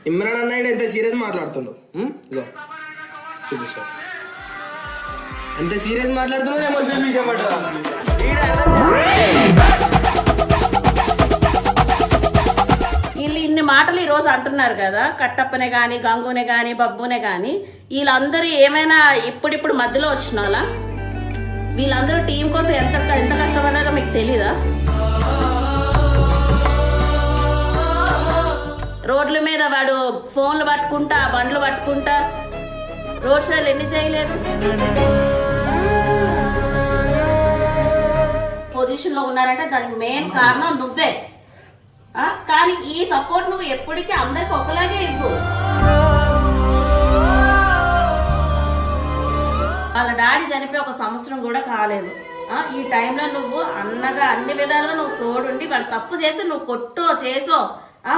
ఇమ్రాన్ అన్నాడు ఎంత సీరియస్ మాట్లాడుతున్నావు ఇదో చూపిస్తా ఎంత సీరియస్ మాట్లాడుతున్నావు ఎమోషనల్ విషయం వీళ్ళు ఇన్ని మాటలు ఈ రోజు అంటున్నారు కదా, కట్టప్పనే కానీ గంగునే కానీ బబ్బునే కానీ వీళ్ళందరూ ఏమైనా ఇప్పుడిప్పుడు మధ్యలో వచ్చిన వాళ్ళ? వీళ్ళందరూ టీం కోసం ఎంత ఎంత కష్టపడ్డారో మీకు తెలీదా? రోడ్ల మీద వాడు ఫోన్లు పట్టుకుంటా బండ్లు పట్టుకుంటా రోడ్ షోలు ఎన్ని చేయలేదు? పొజిషన్ లో ఉన్నారంటే దానికి మెయిన్ కారణం నువ్వే. కానీ ఈ సపోర్ట్ నువ్వు ఎప్పటికీ అందరికి ఒకలాగే ఇవ్వు. వాళ్ళ డాడీ చనిపోయి 1 సంవత్సరం కూడా కాలేదు. ఈ టైంలో నువ్వు అన్నగా అన్ని విధాలుగా నువ్వు తోడుండి వాడు తప్పు చేస్తే నువ్వు కొట్టో చేసో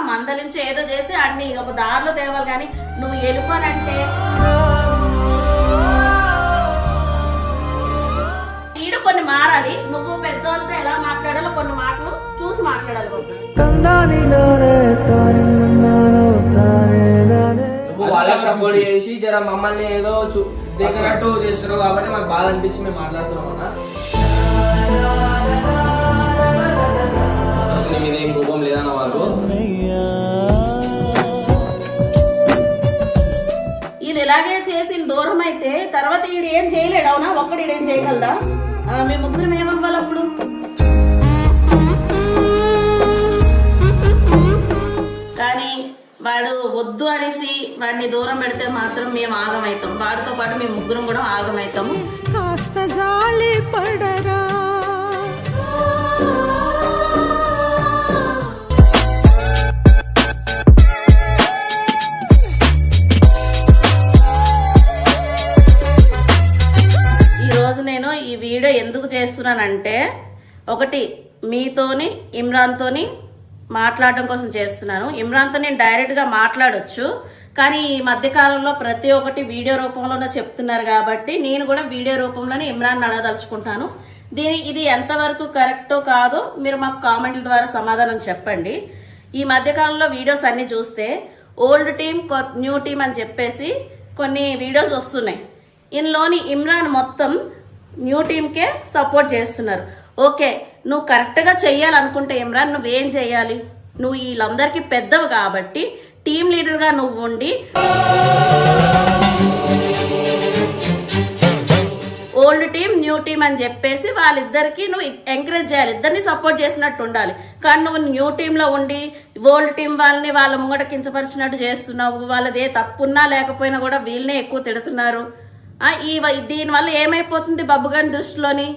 మందలించి ఏదో చేసి అన్ని ఒక దారిలో తేవాలి. కానీ నువ్వు వెళ్ళిపోనంటే ఈడు కొన్ని మారాలి. నువ్వు పెద్దవాళ్ళతో ఎలా మాట్లాడాలో కొన్ని మాటలు చూసి మాట్లాడాలి. వాళ్ళకి సపోర్ట్ చేసి జర మమ్మల్ని ఏదో దగ్గరట్టు చేస్తున్నారు కాబట్టి మాకు బాధ అనిపించి మేము మాట్లాడుతున్నాం అన్న. మీద ఏం కోపం లేదన్న వాళ్ళు. వీళ్ళు ఇలాగే చేసి దూరం అయితే తర్వాత ఈడు ఏం చేయలేడు. అవునా? ఒక్కడు ఈడేం చేయగలరా? మేము ముగ్గురం ఏమవ్వాలి అప్పుడు? కానీ వాడు వద్దు అనేసి వాడిని దూరం పెడితే మాత్రం మేము ఆగమవుతాం. వాడితో పాటు మేము ముగ్గురం కూడా ఆగమవుతాము. కాస్త జాలి పడరా. ఈరోజు నేను ఈ వీడియో ఎందుకు చేస్తున్నానంటే, ఒకటి మీతోని ఇమ్రాన్తోని మాట్లాడడం కోసం చేస్తున్నాను. ఇమ్రాన్తో నేను డైరెక్ట్గా మాట్లాడొచ్చు, కానీ ఈ మధ్యకాలంలో ప్రతి ఒక్కటి వీడియో రూపంలోనే చెప్తున్నారు కాబట్టి నేను కూడా వీడియో రూపంలోనే ఇమ్రాన్ అడగదలుచుకుంటాను. ఇది ఎంతవరకు కరెక్టో కాదో మీరు మాకు కామెంట్ల ద్వారా సమాధానం చెప్పండి. ఈ మధ్యకాలంలో వీడియోస్ అన్ని చూస్తే ఓల్డ్ టీమ్ న్యూ టీమ్ అని చెప్పేసి కొన్ని వీడియోస్ వస్తున్నాయి. ఇందులోని ఇమ్రాన్ మొత్తం న్యూ టీమ్కే సపోర్ట్ చేస్తున్నారు. ఓకే, నువ్వు కరెక్ట్గా చెయ్యాలనుకుంటే ఇమ్రాన్ నువ్వేం చెయ్యాలి? నువ్వు వీళ్ళందరికీ పెద్దవు కాబట్టి టీమ్ లీడర్గా నువ్వు ఉండి ఓల్డ్ టీమ్ న్యూ టీమ్ అని చెప్పేసి వాళ్ళిద్దరికి నువ్వు ఎంకరేజ్ చేయాలి, ఇద్దరిని సపోర్ట్ చేసినట్టు ఉండాలి. కానీ నువ్వు న్యూ టీంలో ఉండి ఓల్డ్ టీం వాళ్ళని వాళ్ళ ముంగట కించపరిచినట్టు చేస్తున్నావు. వాళ్ళది ఏ తప్పున్నా లేకపోయినా కూడా వీళ్ళనే ఎక్కువ తిడుతున్నారు. దీనివల్ల ఏమైపోతుంది? బబ్బుగాని దృష్టిలోని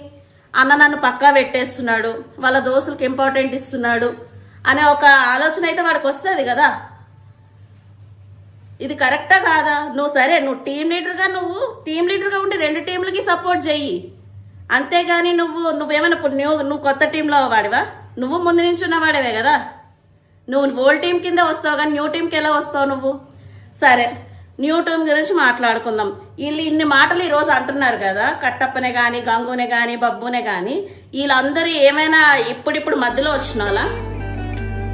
అన్న నన్ను పక్కా పెట్టేస్తున్నాడు, వాళ్ళ దోస్తులకు ఇంపార్టెంట్ ఇస్తున్నాడు అనే ఒక ఆలోచన అయితే వాడికి వస్తుంది కదా. ఇది కరెక్టా కాదా? నువ్వు టీం లీడర్గా ఉండి 2 టీంలకి సపోర్ట్ చెయ్యి. అంతేగాని నువ్వేమైనా నువ్వు కొత్త టీంలో వాడివా? నువ్వు ముందు నుంచి ఉన్నవాడేవే కదా. నువ్వు ఓల్డ్ టీం కింద వస్తావు కానీ న్యూ టీంకి ఎలా వస్తావు నువ్వు? సరే, న్యూ టీమ్ గురించి మాట్లాడుకుందాం. వీళ్ళు ఇన్ని మాటలు ఈ రోజు అంటున్నారు కదా, కట్టప్పనే కానీ గంగునే కానీ బబ్బునే కానీ వీళ్ళందరూ ఏమైనా ఇప్పుడిప్పుడు మధ్యలో వచ్చిన వాళ్ళ?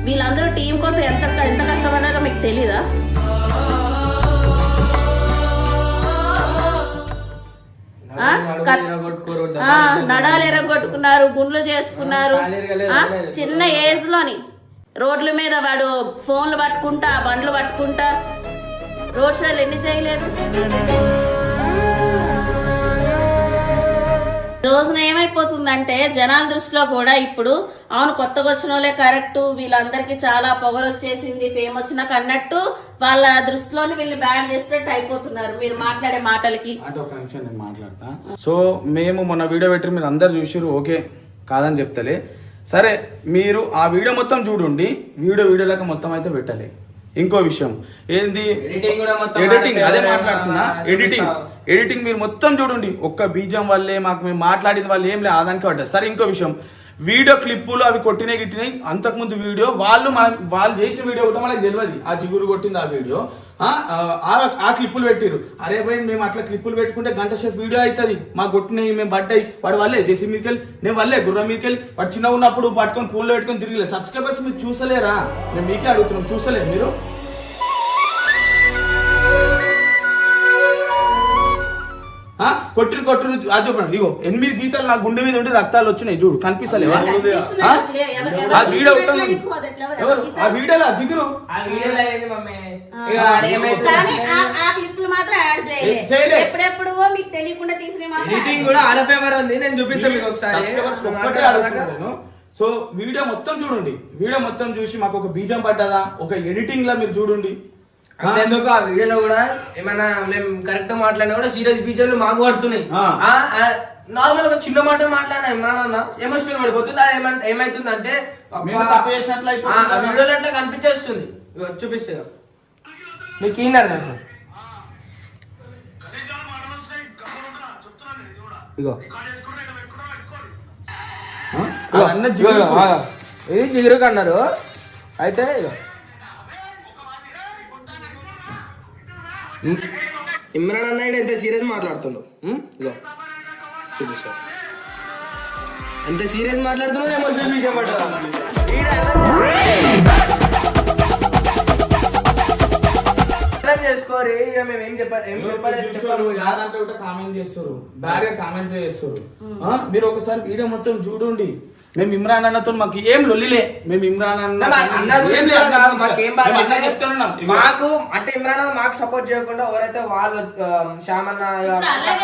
వీళ్ళందరూ టీం కోసం ఎంత ఎంత కష్టపడ్డారో మీకు తెలీదా? నడాలు ఎరగొట్టుకున్నారు, గుండ్లు చేసుకున్నారు. చిన్న ఏజ్ లోని రోడ్ల మీద వాడు ఫోన్లు పట్టుకుంటా బండ్లు పట్టుకుంటా రోడ్ షోలు ఎన్ని చేయలేదు? రోజున ఏమైపోతుందంటే జనాల దృష్టిలో కూడా ఇప్పుడు అవును కొత్తగా వచ్చిన వాళ్ళే కరెక్ట్, వీళ్ళందరికీ చాలా పొగరు వచ్చేసింది, ఫేమ్ వచ్చినాక అన్నట్టు వాళ్ళ దృష్టిలోని వీళ్ళు బ్యాడ్ చేసేటట్టు అయిపోతున్నారు మీరు మాట్లాడే మాటలకి. అంటే ఒక నిమిషం నేను మాట్లాడతా. సో మేము మొన్న వీడియో పెట్టి మీరు అందరు చూసిరు, ఓకే కాదని చెప్తలే. సరే, మీరు ఆ వీడియో మొత్తం చూడండి, వీడియోలాగా మొత్తం అయితే పెట్టాలి. ఇంకో విషయం ఏంది, ఎడిటింగ్. అదే మాట్లాడుతున్నా, ఎడిటింగ్ మీరు మొత్తం చూడండి. ఒక్క బీజం వల్లే మాకు మేము మాట్లాడిన వాళ్ళు ఏం లేదు ఆదానికి పడ్డారు. సరే, ఇంకో విషయం, వీడియో క్లిప్పులు అవి కొట్టినాయి గిట్టినాయి. అంతకుముందు వీడియో వాళ్ళు చేసిన వీడియో కూడా మనకి తెలియదు. ఆ చిగురు కొట్టింది ఆ వీడియో, ఆ క్లిప్పులు పెట్టిరు. అరే భయ్, మేము అట్లా క్లిప్పులు పెట్టుకుంటే గంట సేపు వీడియో అవుతుంది. మాకు కొట్టినాయి, మేము పడ్డాయి. వాడు వల్లే జేసీ మీదకెళ్ళి, నేను వల్లే గుర్రం మీదకెళ్ళి వాడు చిన్న ఉన్నప్పుడు పట్టుకొని పూల్లో పెట్టుకొని తిరిగిలేదు. సబ్స్క్రైబర్స్ మీరు చూసలేరా? మేము మీకే అడుగుతున్నాం, చూసలేదు మీరు? కొట్టురు కొట్టురు అది చెప్పండి. ఇగో 8 గీతలు నా గుండె మీద ఉండి రక్తాలు వచ్చినాయి చూడు, కనిపిస్తలేవా? ఆ వీడియో ఎవరు ఆ వీడియోలో జిగురు ఎప్పుడెప్పుడు మీకు తెలియకుండా తీసిన ఎడిటింగ్ కూడా ఆల్ ఫేవర్ ఉంది. నేను చూపిస్తాను మీకు ఒకసారి. సో వీడియో మొత్తం చూడండి, వీడియో మొత్తం చూసి మాకు ఒక బీజం పడ్డదా ఒక ఎడిటింగ్ లా మీరు చూడండి. అంతేందుకు ఆ వీడియోలో కూడా ఏమైనా మేము కరెక్ట్ మాట్లాడినా కూడా సీరియస్ బీజాలు మాకు పడుతున్నాయి. నార్మల్ ఒక చిన్న మాట మాట్లాడినా ఏమన్నా ఎమోషనల్ పడిపోతుంది. అది ఏమైతుంది అంటే తప్పు చేసినట్లు వీడియోలో అట్లా కనిపించేస్తుంది. చూపిస్తే మీకు ఏం అర్థం ఇగో ఇది జిగురుకు అన్నారు. అయితే ఇమ్రాన్ అన్నాడు ఎంత సీరియస్ మాట్లాడుతుండు. ఇగో చూపిస్తా ఎంత సీరియస్ మాట్లాడుతున్నాడు. ఎమోషనల్ విషయం చేసుకోరు. ఇక మేము ఏం చెప్పాలి యాదంటే కామెంట్ చేస్తారు, బ్యాడ్ గా కామెంట్ చేస్తారు. మీరు ఒకసారి వీడియో మొత్తం చూడండి. మేము ఇమ్రాన్ అన్నతో మాకు ఏం లొల్లిలే. మేము ఇమ్రాన్ అన్న మాకు అంటే ఇమ్రాన్ అన్న మాకు సపోర్ట్ చేయకుండా ఎవరైతే వాళ్ళు శ్యామన్న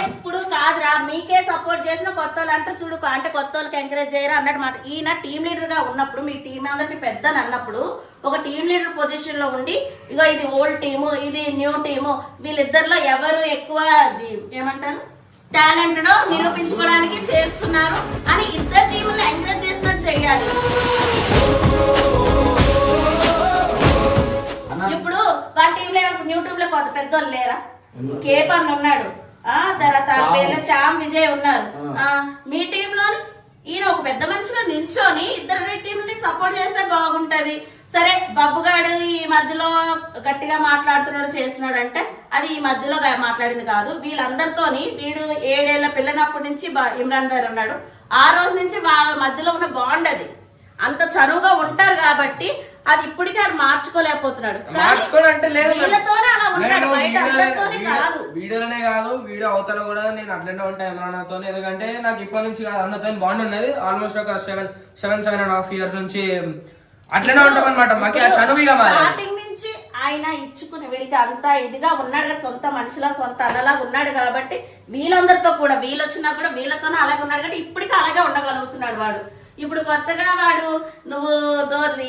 ఇప్పుడు కాదురా మీకే సపోర్ట్ చేసిన కొత్త వాళ్ళు అంటారు చూడు, అంటే కొత్త వాళ్ళకి ఎంకరేజ్ చేయరు అన్నట్టు మాట. ఈయన టీం లీడర్ గా ఉన్నప్పుడు మీ టీం అందరికి పెద్ద అన్నప్పుడు ఒక టీం లీడర్ పొజిషన్ లో ఉండి ఇగో ఇది ఓల్డ్ టీము ఇది న్యూ టీము వీళ్ళిద్దరిలో ఎవరు ఎక్కువ ఏమంటారు టాలెంటెడ్ నిరూపించుకోవడానికి చేస్తున్నారు అని ఇద్దరు టీములు ఎంకరేజ్ చేసినట్టు చేయాలి. ఇప్పుడు వాళ్ళ టీంలో న్యూ టీమ్ లో కొత్త పెద్దోళ్ళు లేరా? కేపన్ ఉన్నాడు, తర్వాత పేర్ల శ్యామ్ విజయ్ ఉన్నారు. మీ టీంలో ఈయన ఒక పెద్ద మనిషిలో నిల్చొని ఇద్దరు టీంని సపోర్ట్ చేస్తే బాగుంటది. సరే బబ్బుగాడు ఈ మధ్యలో గట్టిగా మాట్లాడుతున్నాడు చేస్తున్నాడు అంటే అది ఈ మధ్యలో మాట్లాడింది కాదు. వీళ్ళందరితోని వీడు 7 ఏళ్ల పిల్లనప్పటి నుంచి ఇమ్రాన్ గారు ఉన్నాడు. ఆ రోజు నుంచి వాళ్ళ మధ్యలో ఉన్న బాండ్ అది అంత చనువుగా ఉంటారు కాబట్టి అది ఇప్పటికీ అది మార్చుకోలేకపోతున్నాడు. మార్చుకోవాలంటే లేదు వీళ్ళతోనే అలా ఉంటాడు, బయట అందరితోనే కాదు. వీడియోలోనే కాదు వీడియో అవతల కూడా నేను అట్లనే ఉంటాను ఇమ్రాన్తో. ఎందుకంటే నాకు ఇప్పటి నుంచి కాదు అన్నతో బాండ్ ఉన్నది. ఆల్మోస్ట్ ఒక 7.5 years నుంచి అట్లనే ఉంటాం అనమాట. మాకు స్టార్టింగ్ నుంచి ఆయన ఇచ్చుకునే వీడికి అంతా ఇదిగా ఉన్నాడు కదా, సొంత మనిషిలా సొంత అన్నలాగా ఉన్నాడు కాబట్టి వీళ్ళందరితో కూడా వీళ్ళు వచ్చినా కూడా వీళ్ళతోనే అలాగే ఉన్నాడు కాబట్టి ఇప్పటికీ అలాగే ఉండగలుగుతున్నాడు వాడు. ఇప్పుడు కొత్తగా వాడు నువ్వు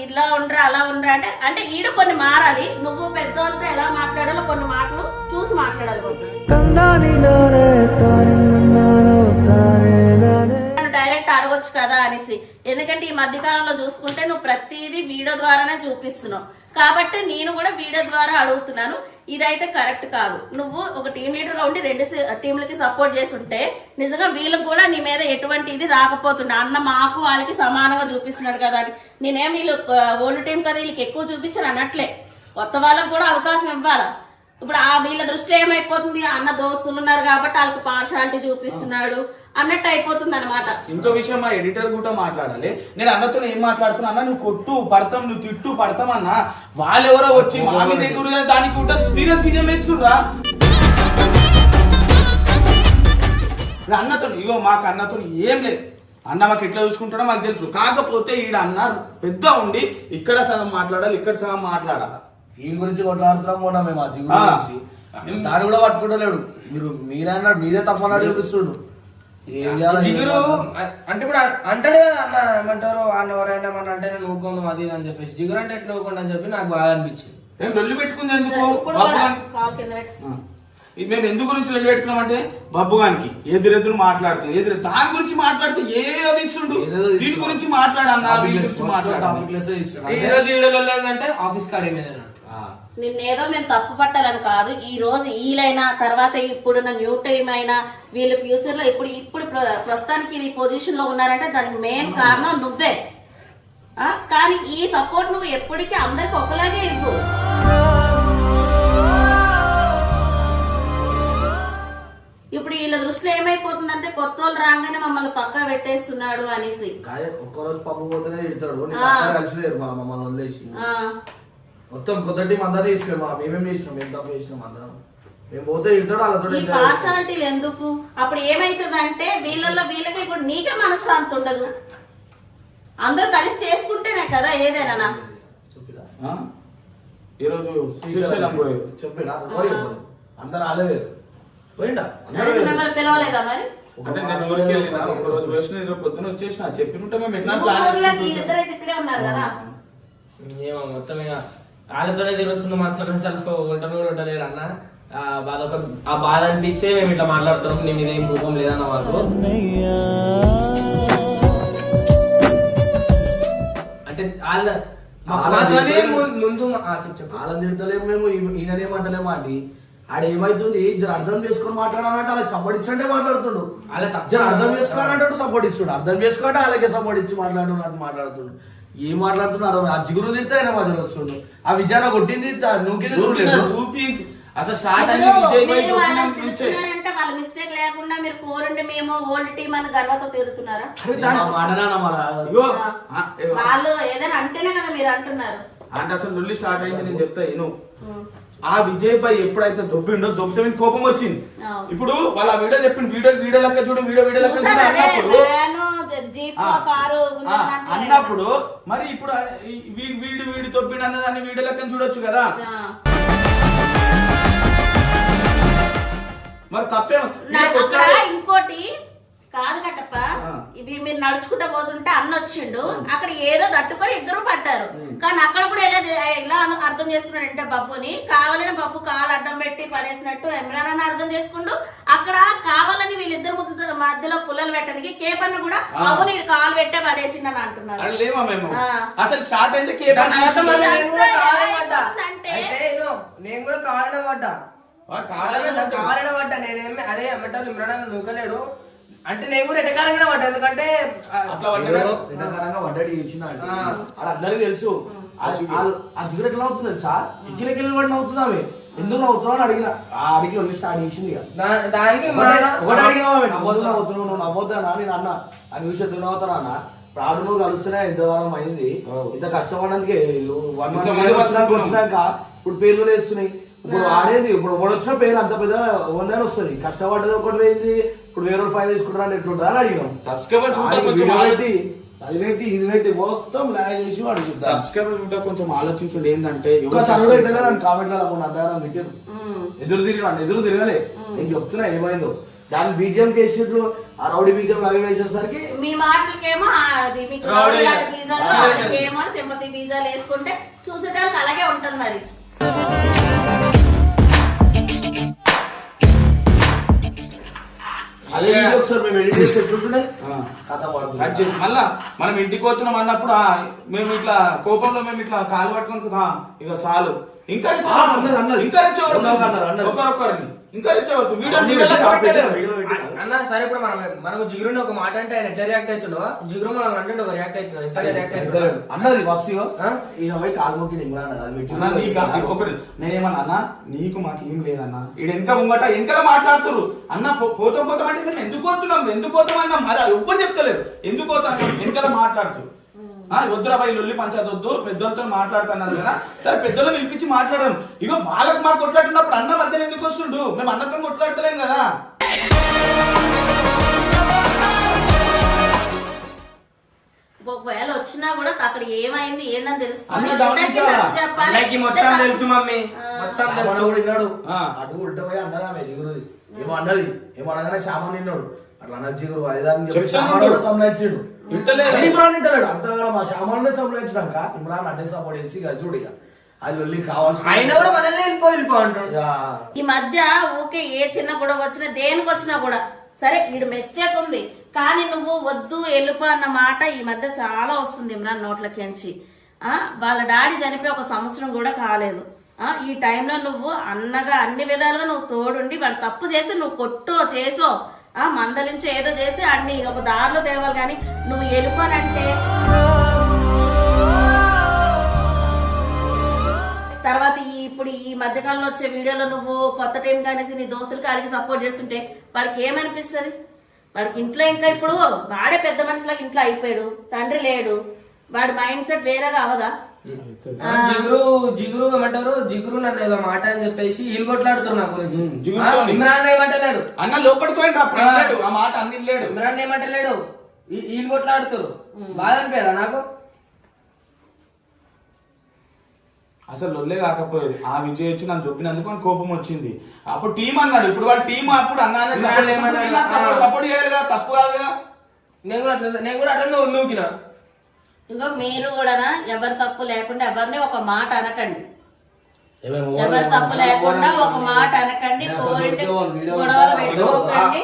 ఇలా ఉండరా అలా ఉండరా అంటే ఈడు కొన్ని మారాలి. నువ్వు పెద్దోళ్ళతో ఎలా మాట్లాడాలో కొన్ని మాటలు చూసి మాట్లాడాలి. డైరెక్ట్ అడగొచ్చు కదా అనేసి, ఎందుకంటే ఈ మధ్య కాలంలో చూసుకుంటే నువ్వు ప్రతిదీ వీడియో ద్వారానే చూపిస్తున్నావు కాబట్టి నేను కూడా వీడియో ద్వారా అడుగుతున్నాను. ఇదైతే కరెక్ట్ కాదు. నువ్వు ఒక టీం లీడర్ గా ఉండి 2 టీంలకి సపోర్ట్ చేసి ఉంటే నిజంగా వీళ్ళకి కూడా నీ మీద ఎటువంటి ఇది రాకపోతుండే. అన్న మాకు వాళ్ళకి సమానంగా చూపిస్తున్నాడు కదా అని. నేనేం వీళ్ళు ఓల్డ్ టీం కదా వీళ్ళకి ఎక్కువ చూపించాను అనట్లే, కొత్త వాళ్ళకు కూడా అవకాశం ఇవ్వాలా. ఇప్పుడు వీళ్ళ దృష్టిలో ఏమైపోతుంది, అన్న దోస్తులు ఉన్నారు కాబట్టి వాళ్ళకి పార్షాలిటీ చూపిస్తున్నాడు అన్నట్టు అయిపోతుంది అనమాట. ఇంకో విషయం మా ఎడిటర్ కూడా మాట్లాడాలి. నేను అన్నతో ఏం మాట్లాడుతున్నా అన్న, నువ్వు కొట్టు పడతాం నువ్వు తిట్టు పడతాం అన్న, వాళ్ళెవరో వచ్చి మా మీద ఎగురు దానికి కూడా సీరియస్ బిజం వేస్తుండ్రా. అన్నతో ఇగో మాకు అన్నతో ఏం లేదు, అన్న మాకు ఎట్లా చూసుకుంటాడో మాకు తెలుసు. కాకపోతే ఈడ అన్నారు పెద్ద ఉండి ఇక్కడ సగం మాట్లాడాలి ఇక్కడ సగం మాట్లాడాలి. ఈ గురించి కొట్లాడుతున్నాం కూడా మేము ఆ జిగురు గురించి. దాన్ని కూడా పట్టుకుంటలేడు. మీరన్నాడు మీరే తప్పన్నాడు చూపిస్తుడు. ఏం చేయాలి జిగురు అంటే ఇప్పుడు అంటాడు కదా అన్న ఏమంటారు వాళ్ళు ఎవరైనా మన అంటే నేను ఊకోను అది ఇది అని చెప్పేసి జిగురు అంటే ఎట్లా ఊకోండి అని చెప్పి నాకు బాగా అనిపించింది. మేము లొల్లి పెట్టుకుంది ఎందుకు, మేము ఎందుకు గురించి లొల్లి పెట్టుకున్నాం అంటే బబ్బుగానికి ఎదురెదురు మాట్లాడుతుంది దాని గురించి మాట్లాడితే ఏదో ఇస్తుండు, దీని గురించి మాట్లాడన్నా ఈ రోజు అంటే ఆఫీస్ కాడ ఏమైనా నిన్నేదో మేము తప్పు పట్టాలని కాదు. ఈ రోజు వీళ్ళైనా తర్వాత ఇప్పుడున్న న్యూ టైం అయినా వీళ్ళు ఫ్యూచర్ లో ఇప్పుడు ప్రస్తుతానికి ఈ పొజిషన్ లో ఉన్నారంటే దానికి మెయిన్ కారణం నువ్వే. కానీ ఈ సపోర్ట్ నువ్వు ఎప్పటికీ అందరికి ఒకలాగే ఇవ్వు. ఇప్పుడు వీళ్ళ దృష్టిలో ఏమైపోతుందంటే కొత్త వాళ్ళు రాగానే మమ్మల్ని పక్కా పెట్టేస్తున్నాడు అనేసి. ఒక్కరోజు పప్పు పోతేనే తిడతాడు, కలిసి లేరు మమ్మల్ని వదిలేసి. మొత్తం కొత్త టీం అందరూ చేసినాం, మేమేం చేసినాం, మేము తప్పు చేసినాం అందరం. మేము పోతే ఇడతాడు వాళ్ళతో ఈ పార్షాలిటీలు ఎందుకు? అప్పుడు ఏమైతుందంటే వీళ్ళకి ఇప్పుడు నీకే మనశ్శాంతి ఉండదు. అందరూ కలిసి చేసుకుంటేనే కదా ఏదైనా. ఈరోజు చెప్పినా అందరు ఆలేలేదు పోయిండా మిమ్మల్ని పిలవలేదా మరి? అంటే నేను ఊరికి వెళ్ళినా ఒక రోజు వేసిన ఈరోజు పొద్దున వచ్చేసిన చెప్పినట్టే మేము ఎట్లా వీళ్ళిద్దరైతే ఇక్కడే ఉన్నారు కదా. ఏమో మొత్తం ఇక వాళ్ళతోనే తిరుగుతుంది మాత్రం అసలు ఉంటాను కూడా ఉండలేరు అన్న. ఆ బాధ అనిపించే మేము ఇట్లా మాట్లాడుతున్నాం. నీ మీద ఏం రూపం లేదన్న వాళ్ళు అంటే వాళ్ళ ముందు వాళ్ళని తిడతలేము మేము, ఈయననేమంటలేము అండి. ఆడ ఏమైతుంది జర అర్థం చేసుకొని మాట్లాడాలంటే అలా సపోర్ట్ ఇచ్చంటే మాట్లాడుతుండు. జర అర్థం చేసుకోవాలంటే సపోర్ట్ ఇస్తుండు, అర్థం చేసుకోవాలంటే అలాగే సపోర్ట్ ఇచ్చి మాట్లాడుతుండు. ఏం మాట్లాడుతున్నారు ఆ జిగురు తిడితే ఆయన మధ్యలో వస్తుండు. ఆ విజయాన్ని కొట్టింది చూపించు అసలు స్టార్ట్ అంటే వాళ్ళ మిస్టేక్ లేకుండా మీరు కోరండి మేము ఓల్డ్ టీమ్ అని గర్వతో తిరుగుతున్నారా? వాళ్ళు ఏదైనా అంటేనే కదా మీరు అంటున్నారు. అంటే అసలు నుల్లి స్టార్ట్ అయింది నేను చెప్తా ఆ విజయ్ పై ఎప్పుడైతే దొబ్బిండో దొబ్బితే కోపం వచ్చింది. ఇప్పుడు వాళ్ళ వీడియో చెప్పింది వీడియో లెక్క చూడు వీడియో లెక్క అన్నప్పుడు మరి ఇప్పుడు వీడు దొబ్బిండు అన్నదాన్ని వీడియో లెక్క చూడొచ్చు కదా. మరి తప్పే ఇంకోటి కాదు కట్టప్ప, ఇవి మీరు నడుచుకుంటా పోతుంటే అన్న వచ్చిండు, అక్కడ ఏదో తట్టుకొని ఇద్దరు పట్టారు. కానీ అక్కడ కూడా ఎలా అర్థం చేసుకున్నాడు అంటే బబ్బుని కావాలని బబ్బు కాలు అడ్డం పెట్టి పడేసినట్టు ఇమ్రాన్ అన్న అర్థం చేసుకుంటూ అక్కడ కావాలని వీళ్ళిద్దరు మధ్యలో పుల్లలు పెట్టడానికి కేపన్న కూడా బబ్బుని కాలు పెట్టే పడేసిండు అని అంటున్నారు. అసలు స్టార్ట్ అయితే నేను కూడా కావాలనే పడ్డా కావాలనే పడ్డా. నేనేమి అదే ఏమంటారు ఇమ్రాన్ నూకలేడు అంటే నేను కూడా ఎటకారంగానే పడ్డా. ఎందుకంటే అట్లా ఎటకారంగా పడ్డాడు ఇచ్చిన అందరికి తెలుసు. ఆ జిగురు ఎట్లా అవుతుంది తెలుసా? ఎక్కిలకెళ్ళి పడి నవ్వుతుంది ఆమె. ఎందుకు నవ్వుతున్నావు అని అడిగిన అడిగి వెళ్ళి స్టార్ట్ చేసింది. దానికి ఒకటి అడిగినా నవ్వుతున్నావు నువ్వు నవ్వుతానా నేను అన్న అని విషయం ఎందుకు నవ్వుతానా అన్న. ప్రాడు నువ్వు కలుస్తున్నా ఎంతవరం అయింది, ఇంత కష్టపడడానికి 1 month వచ్చినాక ఇప్పుడు పేర్లు వేస్తున్నాయి. ఇప్పుడు ఆడేది ఇప్పుడు వచ్చిన పేరు అంత పెద్ద వందని వస్తుంది. కష్టపడ్డది ఒకటి పోయింది, ఇప్పుడు వేరే ఫైల్ తీసుకుంటారా ఎట్లుంటుందా అని అడిగినాం. సబ్స్క్రైబర్స్ అది పెట్టి ఇది పెట్టి మొత్తం లాగ్ చేసి అడుగుతుంది. సబ్స్క్రైబర్స్ ఉంటే కొంచెం ఆలోచించండి. ఏంటంటే కామెంట్లలో అంతగానం పెట్టారు, ఎదురు తిరగలే. నేను చెప్తున్నా ఏమైందో దాని బీజిఎం కేసినట్లు ఆ రౌడీ బీజిఎం అవి వేసేసరికి మీ మాటలకేమో సింపతి బీజాలు వేసుకుంటే చూసేటానికి అలాగే ఉంటది మరి. మళ్ళా మనం ఇంటికి పోతున్నాం అన్నప్పుడు మేము ఇట్లా కోపంలో మేము ఇట్లా కాలు పట్టుకొని ఇక చాలు ఇంకా ఒకరొకరిని అన్న సరే. ఇప్పుడు మనం జిగురుని ఒక మాట అంటే ఆయన ఎట్లా రియాక్ట్ అవుతుండో జిగురు మనం అంటే ఒక రియాక్ట్ అవుతుంది అన్నది ఒకటి. నేనేమన్నా అన్న నీకు మాకు ఏం లేదన్నా ఈడ వెనకాల మాట్లాడుతురు అన్న పోతాం అంటే మేము ఎందుకు పోతాం అన్నాం. అది ఎవ్వరు చెప్తలేదు ఎందుకు పోతాం వెనకాల మాట్లాడుతురు. వద్దురా పై లొల్లి పంచాయతీ వద్దు, పెద్దలతో మాట్లాడుతున్నారు కదా. సరే పెద్దలు నిలిపించి మాట్లాడడం. ఇగో వాళ్ళకి మాకు కొట్లాడుతున్నప్పుడు అన్న మధ్యలో ఎందుకు వస్తుండు? మేము అన్నతో కొట్లాడతలేం కదా. ఒకవేళ వచ్చినా కూడా అక్కడ ఏమైంది ఏందని తెలుసు. మొత్తం తెలుసు మమ్మీ మొత్తం విన్నాడు. అటు ఉల్ట పోయి అన్నదా ఏమో అన్నది ఏమో అనగానే సామాన్ విన్నాడు. అట్లా నచ్చిరు సంబంధించాడు అంతగా మా సామాన్నే సంబంధించినాక ఇమ్రాన్ అడ్డే సపోర్ట్ చేసి చూడు ఇక అది వెళ్ళి కావాల్సిన ఈ మధ్య ఊకే ఏ చిన్న గొడవ వచ్చినా దేనికి వచ్చినా కూడా సరే వీడు మిస్టేక్ ఉంది కానీ నువ్వు వద్దు వెళ్ళిపో అన్న మాట ఈ మధ్య చాలా వస్తుంది ఇమ్రాన్ నోట్లకి అంచి. వాళ్ళ డాడీ చనిపోయి 1 సంవత్సరం కూడా కాలేదు. ఈ టైంలో నువ్వు అన్నగా అన్ని విధాలుగా నువ్వు తోడుండి వాడు తప్పు చేస్తే నువ్వు కొట్టో చేసో మందలించి ఏదో చేసి అన్ని ఒక దారిలో తేవాలి. కానీ నువ్వు వెళ్ళిపోనంటే తర్వాత ఇప్పుడు ఈ మధ్యకాలంలో వచ్చే వీడియోలో నువ్వు కొత్త టీం కానేసి నీ దోస్తులు కాలికి సపోర్ట్ చేస్తుంటే వాడికి ఏమనిపిస్తుంది? వాడికి ఇంట్లో ఇంకా ఇప్పుడు వాడే పెద్ద మనిషిలాగా ఇంట్లో అయిపోయాడు, తండ్రి లేడు, వాడి మైండ్ సెట్ వేరేగా అవదా? జిగురు ఏమంటారు, జిగురు నన్ను ఏదో మాట అని చెప్పేసి వీళ్ళు కొట్లాడుతారు నా గురించి. ఇమ్రాన్ ఏమంటలేడు అన్న లోపలికి పోయిన ఆ మాట అన్ని లేడు. ఇమ్రాన్ ఏమంటలేడు, వీళ్ళు కొట్లాడుతారు. బాధ అనిపోయారా నాకు? అసలు లొల్లే కాకపోయేది. ఆ విజయ్ వచ్చి నన్ను చెప్పినందుకు నాకు కోపం వచ్చింది. అప్పుడు టీం అన్నాడు, ఇప్పుడు వాళ్ళ టీం అప్పుడు అన్నానే సపోర్ట్ చేయాలి కదా, తప్పు కాదుగా. నేను కూడా అట్లా నూకినా. ఇగో మీరు కూడా ఎవరి తప్పు లేకుండా ఎవరిని ఒక మాట అనకండి, ఎవరి తప్పు లేకుండా ఒక మాట అనకండి, గొడవలు పెట్టుకోకండి.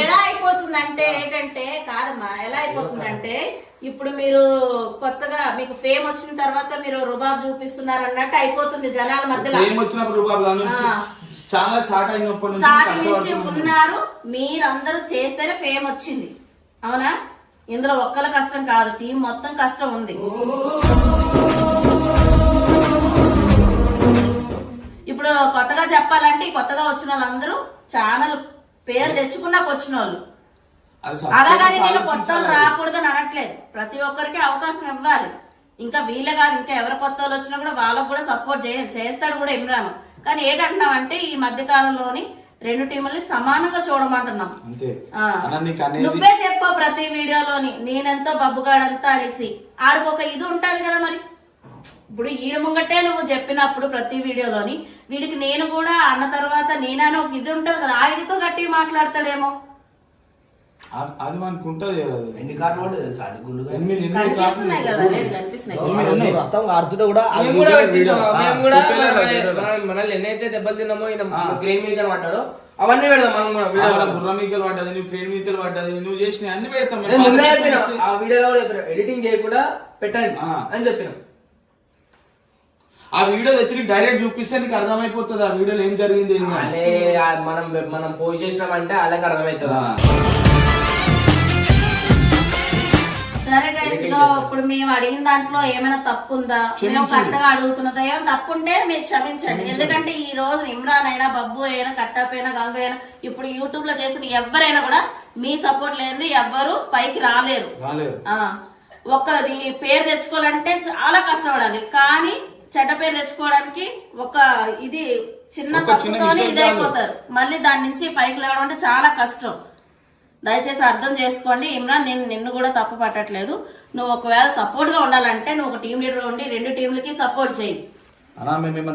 ఎలా అయిపోతుందంటే ఏంటంటే కాదమ్మా, ఎలా అయిపోతుందంటే ఇప్పుడు మీరు కొత్తగా మీకు ఫేమ్ వచ్చిన తర్వాత మీరు రుబాబ్ చూపిస్తున్నారు అన్నట్టు అయిపోతుంది జనాల మధ్యలో. స్టార్టింగ్ నుంచి ఉన్నారు, మీరందరూ చేస్తేనే ఫేమ్ వచ్చింది, అవునా? ఇందులో ఒక్కల కష్టం కాదు, టీం మొత్తం కష్టం ఉంది. ఇప్పుడు కొత్తగా చెప్పాలంటే కొత్తగా వచ్చిన వాళ్ళందరూ ఛానల్ పేరు తెచ్చుకున్నాక వచ్చిన వాళ్ళు. అలాగని నేను కొత్త వాళ్ళు రాకూడదని అనట్లేదు, ప్రతి ఒక్కరికి అవకాశం ఇవ్వాలి. ఇంకా వీళ్ళే కాదు, ఇంకా ఎవరు కొత్త వాళ్ళు వచ్చినా కూడా వాళ్ళకు కూడా సపోర్ట్ చేస్తాడు కూడా ఇమ్రాన్. కానీ ఏంటంటున్నామంటే ఈ మధ్య కాలంలోని రెండు టీముల్ని సమానంగా చూడమంటున్నాం. నువ్వే చెప్పు ప్రతి వీడియోలోని నేనెంతో బబ్బుగాడంతా అనేసి, ఆడికొక ఇది ఉంటది కదా. మరి ఇప్పుడు ఈడ ముంగటే నువ్వు చెప్పినప్పుడు ప్రతి వీడియోలోని వీడికి నేను కూడా అన్న తర్వాత నేనని ఒక ఇది ఉంటది కదా, ఆ ఇదితో గట్టిగా మాట్లాడతాడేమో. అది మనకు ఉంటది ఎన్ని కాట్లు తెలుసా? కనిపిస్తున్నాయి కదా, కనిపిస్తున్నాయి. మనల్ని ఎన్నైతే దెబ్బలు తిన్నామో క్రేన్ మీద పడ్డాడో అవన్నీ పెడదాం. బుర్ర మీకలు పడ్డది, నువ్వు క్రేన్ మీకలు పడ్డది, నువ్వు చేసిన అన్ని పెడతాం. ఆ వీడియోలో ఎడిటింగ్ చేయకుండా పెట్టండి అని చెప్పినాం. ఆ వీడియో తెచ్చి డైరెక్ట్ చూపిస్తే నీకు అర్థమైపోతుంది ఆ వీడియోలో ఏం జరిగింది. మనం పోస్ట్ చేసినామంటే అలాగే అర్థమవుతుందా? సరే ఇదిగో ఇప్పుడు మేము అడిగిన దాంట్లో ఏమైనా తప్పు ఉందా, మేము కరెక్ట్గా అడుగుతున్నదా, ఏమైనా తప్పు ఉంటే మీరు క్షమించండి. ఎందుకంటే ఈ రోజు ఇమ్రాన్ అయినా, బబ్బు అయినా, కట్టప్ అయినా, గంగ అయినా, ఇప్పుడు యూట్యూబ్ లో చేసిన ఎవరైనా కూడా మీ సపోర్ట్ లేనిది ఎవ్వరు పైకి రాలేరు. ఒక్కది పేరు తెచ్చుకోవాలంటే చాలా కష్టపడాలి, కానీ చెడ్డ పేరు తెచ్చుకోవడానికి ఒక ఇది చిన్న తప్పుతోనే ఇది అయిపోతారు. మళ్ళీ దాని నుంచి పైకి లేవడం అంటే చాలా కష్టం. దయచేసి అర్థం చేసుకోండి. ఇమ్రాన్, నేను నిన్ను కూడా తప్పు పట్టట్లేదు. నువ్వు ఒకవేళ సపోర్ట్ గా ఉండాలంటే నువ్వు ఒక టీం లీడర్ ఉండి రెండు టీంలకి సపోర్ట్ చేయి.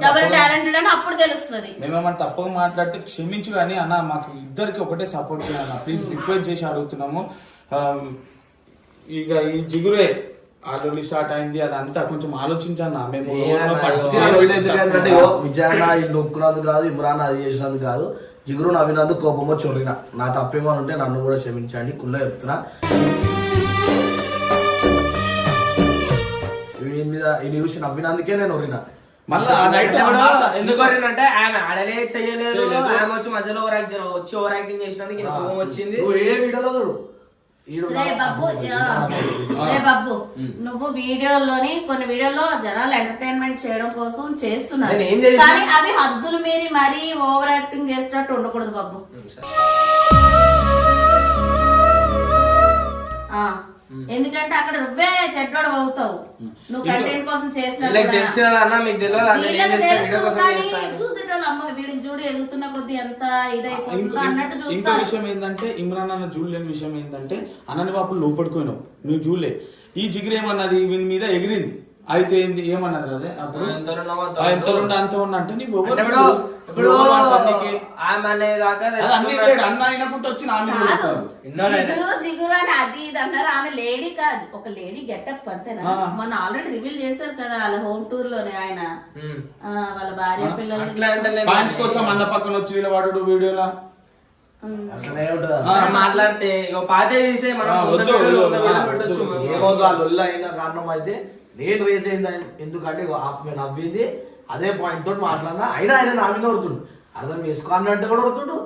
ఎవరు టాలెంటెడ్ అని అప్పుడు తెలుస్తుంది. మేమేమన్నా తప్పుగా మాట్లాడితే క్షమించు, కానీ అన్న మాకు ఇద్దరికి ఒకటే సపోర్ట్ చేయాలన్న ప్లీజ్ రిక్వెస్ట్ చేసి అడుగుతున్నాము. ఇక ఈ జిగురే ఆల్రెడీ స్టార్ట్ అయింది, అదంతా కొంచెం ఆలోచించన్నా. మేము విజయన్న నొక్కునందుకు కాదు, ఇమ్రాన్ అది చేసినందుకు కాదు, జిగురు నవ్వినందుకు కోపమో చొరిన. నా తప్పేమో ఉంటే నన్ను కూడా క్షమించండి, కుల్ల చెప్తున్నా. మీద ఇది చూసి నవ్వినందుకే నేను ఒరినా. మళ్ళీ ఆ నైట్ ఎందుకు అంటే ఆమె ఆడలే చెయ్యలేదు, ఆమె వచ్చి మధ్యలో ఓవర్ యాక్టింగ్ చేసినందుకు కోపం వచ్చింది. ఏ వీడియోలో చూడు. రే బాబు, నువ్వు వీడియోలోని కొన్ని వీడియోలో జనాలు ఎంటర్టైన్మెంట్ చేయడం కోసం చేస్తున్నారు, కానీ అవి హద్దులు మీరి మరీ ఓవర్ యాక్టింగ్ చేసినట్టు ఉండకూడదు బాబు. ఎందుకంటే అక్కడ నువ్వే చెడ్డోడు అవుతావు, నువ్వు కంటెంట్ కోసం చూసేటోళ్ళు అమ్మ వీడికి చూడు ఎదుగుతున్న కొద్ది ఎంత ఇదైపోతుందో అన్నట్టు చూస్తారు. ఇంకో విషయం ఏంటంటే ఇమ్రాన్ అన్న చూడలేని విషయం ఏంటంటే అన్నని బాపు లోపడుకోయినావు, నువ్వు చూడలే. ఈ జిగురు ఏమన్నది వీని మీద ఎగిరింది, అయితే ఏంది ఏమన్నది అదే అప్పుడు ఎంత అంత ఉన్నా అంటే నీకు అన్న అయినప్పుడు వచ్చి జిగురు అని అది ఇది అన్నారు. ఆమె లేడీ కాదు, ఒక లేడీ గెటప్ అంతేనా. మొన్న ఆల్రెడీ రివీల్ చేశారు కదా వాళ్ళ హోమ్ టూర్ లోనే ఆయన వాళ్ళ భార్య పిల్లలు కోసం అన్న పక్కన వచ్చి వాడు వీడియోలా మాట్లాడితే అయిన కారణం అయితే నేను రేస్ అయింది. ఎందుకంటే నవ్వింది అదే పాయింట్ తోటి మాట్లాడినా, అయినా ఆయన నా మీద వరుతుండు. అర్థం చేసుకోవాలంటే కూడా వరుతుండు.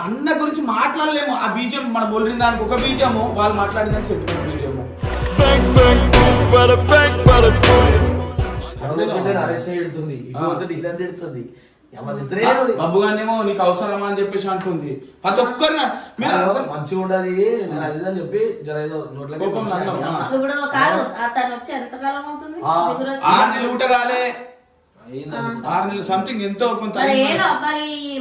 అన్న గురించి మాట్లాడలేము. ఆ బీజం మనం బోలిన దానికి ఒక బీజము, వాళ్ళు మాట్లాడిన చెప్పిన బీజము అరెస్ట్ ఎడుతుంది, ఇదంతా ఎడుతుంది. బాబు గారినేమో నీకు అవసరమా అని చెప్పేసి అంటుంది. ప్రతి ఒక్కరిని మీరు అసలు మంచిగా ఉండదు నేను అది అని చెప్పి జర ఏదో నోట్లోకి కోపం నన్ను. ఇప్పుడు కాదు తను వచ్చి ఎంతకాలం అవుతుంది జిగురు వచ్చి? 6 నెలలు ఊటగాలే, 6 నెలలు సంథింగ్ ఎంతో కొంత. మరి ఏదో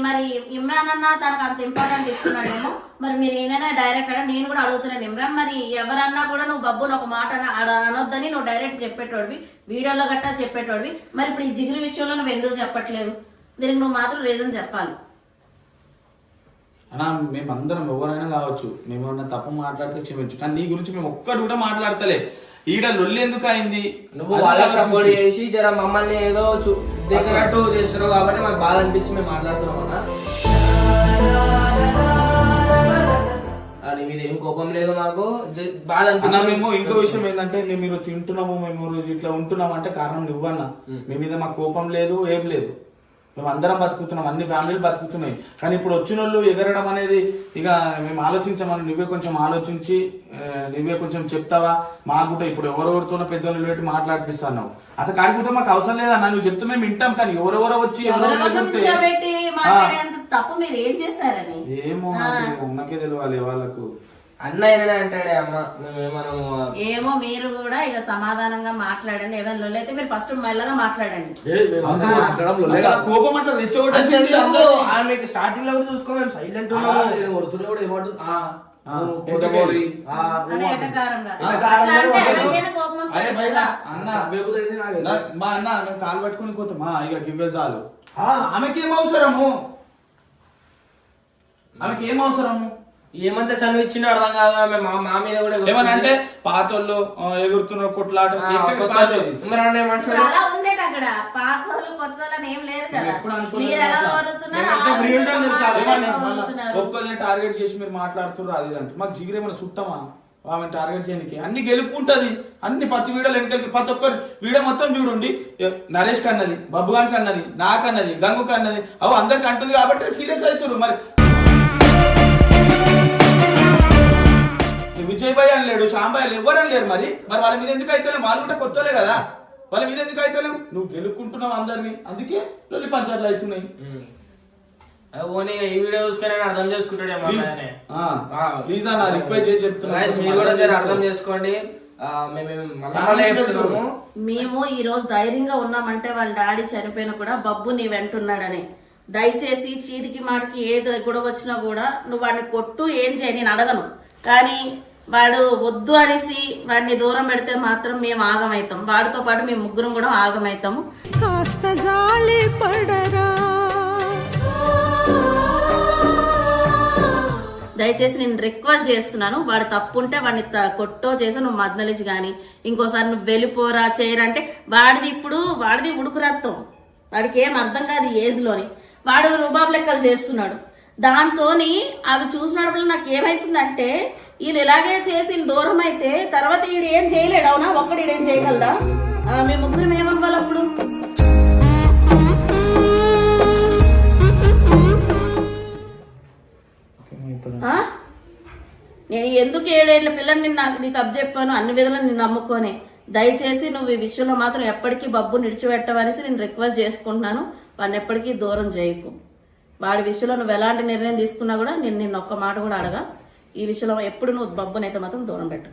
మరి ఇమ్రాన్ అన్న తనకు అంత ఇంపార్టెంట్ ఇస్తున్నాడేమో. మరి మీరు ఏమైనా డైరెక్ట్ అన్నా నేను కూడా అడుగుతున్నాను ఇమ్రాన్, మరి ఎవరన్నా కూడా నువ్వు బబ్బుని ఒక మాట అనొద్దని నువ్వు డైరెక్ట్ చెప్పేటోడివి, వీడియోలో గట్టా చెప్పేటోడివి. మరి ఇప్పుడు ఈ జిగురు విషయంలో నువ్వు ఎందుకు చెప్పట్లేదు? దీనికి నువ్వు మాత్రం రీజన్ చెప్పాలి. అన్నా మేమందరం ఎవరైనా కావచ్చు, మేము ఏమన్నా తప్పు మాట్లాడితే క్షమించు, కానీ నీ గురించి మేము ఒక్కడు కూడా మాట్లాడతలే. ఈడ లొల్లి ఎందుకు అయింది? నువ్వు వాళ్ళకి సపోర్ట్ చేసి జర మమ్మల్ని ఏదో దగ్గరట్టు చేస్తున్నావు కాబట్టి మాకు బాధ అనిపించి మేము మాట్లాడుతున్నాం అన్న. నీ మీద ఏం కోపం లేదు, మాకు బాధ అనిపించి. మేము ఇంకో విషయం ఏంటంటే మీరు తింటున్నాము, మేము రోజు ఇట్లా ఉంటున్నాం అంటే కారణం నువ్వన్నా. మీ మీద మాకు కోపం లేదు, ఏం లేదు. మేము అందరం బతుకుతున్నాం, అన్ని ఫ్యామిలీలు బతుకుతున్నాయి. కానీ ఇప్పుడు వచ్చిన వాళ్ళు ఎగరడం అనేది ఇక మేము ఆలోచించామని నువ్వే కొంచెం ఆలోచించి నువ్వే కొంచెం చెప్తావా మాకు కూడా. ఇప్పుడు ఎవరెవరితోనో పెద్దోళ్ళు పెట్టి మాట్లాడిపిస్తున్నావు, అత కాకపోతే మాకు అవసరం లేదన్నా. నువ్వు చెప్తే మేము వింటాం, కానీ ఎవరెవరో వచ్చి తప్పు మీరు ఏం చేశారని ఏమో ఉన్నకే తెలియాలి వాళ్ళకు. అన్న ఏమైనా అంటాడే అమ్మ, మేమేమనము. ఏమో మీరు కూడా ఇక సమాధానంగా మాట్లాడండి. ఏమైనా అయితే మీరు ఫస్ట్ మెల్లగా మాట్లాడండి. కోపం అట్లా రెచ్చగొట్టేసింది. మీకు స్టార్టింగ్ లో కూడా చూసుకో, మేము సైలెంట్ కొడుతున్నా కూడా ఏమంటుంది మా అన్న కాలు పట్టుకుని పోతామా ఇక గివ్వే చాలు. ఆమెకేం అవసరము, ఆమెకేం అవసరము? ఏమంతా చనువు ఇచ్చిండో అర్థం కాదు. మా మీద కూడా ఏమన్నా అంటే పాతోళ్ళు ఎగురుతున్న కొట్లాట ఒక్కరిని టార్గెట్ చేసి మీరు మాట్లాడుతున్నారు అది అంటే మాకు జిగిరి ఏమైనా చుట్టమా ఆమె టార్గెట్ చేయడానికి? అన్ని గెలుపుంటది, అన్ని ప్రతి వీడియోలు వెనకలికి ప్రతి ఒక్కరు వీడియో మొత్తం చూడండి. నరేష్ కన్నది, బబ్బు గారికి అన్నది, నాకన్నది, గంగు కన్నది, అవి అందరికి అంటుంది కాబట్టి సీరియస్ అవుతున్నారు. మరి విజయ్ భాయ్ అని లేడు, శ్యాంబాయ్ ఎవరని లేరు. మరి వాళ్ళ మీద ఎందుకు అయితలేం? వాళ్ళు కూడా కొత్తలే కదా, వాళ్ళ మీద ఎందుకు అయితలేం? నువ్వు గెలుపుకుంటున్నావు అందరినీ, అందుకే లొల్లి పంచాయతీలు అవుతున్నాయి. ఈ వీడియో చూసుకుని అర్థం చేసుకుంటాడేమో. ప్లీజ్ అన్న రిక్వెస్ట్ చేసి చెప్తున్నా, మీరు కూడా అర్థం చేసుకోండి. మేము ఈ రోజు ధైర్యంగా ఉన్నామంటే వాళ్ళ డాడీ చనిపోయినా కూడా బబ్బు నీ వెంటున్నాడని. దయచేసి చీటికి మాటికి ఏది గొడవ వచ్చినా కూడా నువ్వు వాడిని కొట్టు, ఏం చేయి నేను అడగను. కానీ వాడు వద్దు అనేసి వాడిని దూరం పెడితే మాత్రం మేము ఆగమవుతాం. వాడితో పాటు మేము ముగ్గురం కూడా ఆగమవుతాము. కాస్త జాలి పడరా. దయచేసి నేను రిక్వెస్ట్ చేస్తున్నాను, వాడు తప్పుంటే వాడిని కొట్టో చేసి నువ్వు మద్దలిచి కానీ ఇంకోసారి నువ్వు వెళ్ళిపోరా చేయరంటే వాడిది ఉడుకు రక్తం. వాడికి ఏం అర్థం కాదు ఈ ఏజ్ లోని. వాడు రూబాబు లెక్కలు చేస్తున్నాడు. దాంతో అవి చూసినప్పుడు నాకు ఏమైతుందంటే వీళ్ళు ఇలాగే చేసి దూరం అయితే తర్వాత వీడు ఏం చేయలేడు. అవునా? ఒక్కడు ఈడేం చేయగలడా? మేము ముగ్గురం ఏమవ్వాలి అప్పుడు? నేను ఎందుకు 7 ఏళ్ల పిల్లని నీకు అప్పచెప్పాను, అన్ని విధాలు నిన్ను నమ్ముకోనే. దయచేసి నువ్వు ఈ విషయంలో మాత్రం ఎప్పటికీ బబ్బు నిడిచిపెట్టవనేసి నేను రిక్వెస్ట్ చేసుకుంటున్నాను. వాడిని ఎప్పటికీ దూరం చేయకు. వాడి విషయంలో నువ్వు ఎలాంటి నిర్ణయం తీసుకున్నా కూడా నేను నిన్న ఒక్క మాట కూడా అడగా. ఈ విషయంలో ఎప్పుడు నువ్వు బబ్బునైతే మాత్రం దూరం పెట్టు.